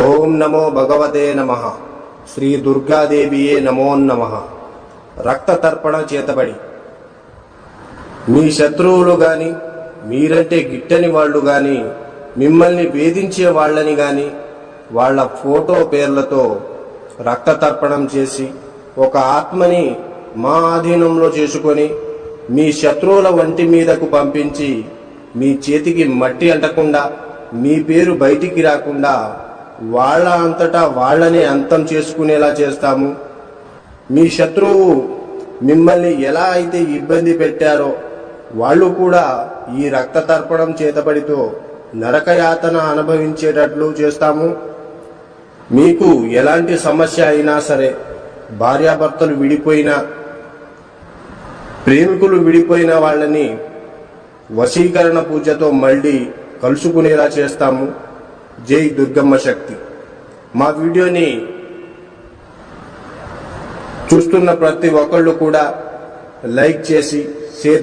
ఓం నమో భగవతే నమః. శ్రీ దుర్గాదేవియే నమో నమః. రక్త తర్పణ చేతబడి మీ శత్రువులు గాని, మీరంటే గిట్టని వాళ్ళు గాని, మిమ్మల్ని వేధించే వాళ్ళని గాని వాళ్ళ ఫోటో పేర్లతో రక్త తర్పణం చేసి ఒక ఆత్మని మా ఆధీనంలో చేసుకొని మీ శత్రువుల వంటి మీదకు పంపించి మీ చేతికి మట్టి అంటకుండా, మీ పేరు బయటికి రాకుండా వాళ్ళ అంతటా వాళ్ళని అంతం చేసుకునేలా చేస్తాము. మీ శత్రువు మిమ్మల్ని ఎలా అయితే ఇబ్బంది పెట్టారో వాళ్ళు కూడా ఈ రక్త తర్పణం చేతబడితో నరకయాతన అనుభవించేటట్లు చేస్తాము. మీకు ఎలాంటి సమస్య అయినా సరే, భార్యాభర్తలు విడిపోయినా, ప్రేమికులు విడిపోయిన వాళ్ళని వశీకరణ పూజతో మళ్ళీ కలుసుకునేలా చేస్తాము. జై దుర్గమ్మ శక్తి. మా వీడియోని చూస్తున్న ప్రతి ఒక్కళ్ళు కూడా లైక్ చేసి షేర్ చేయండి.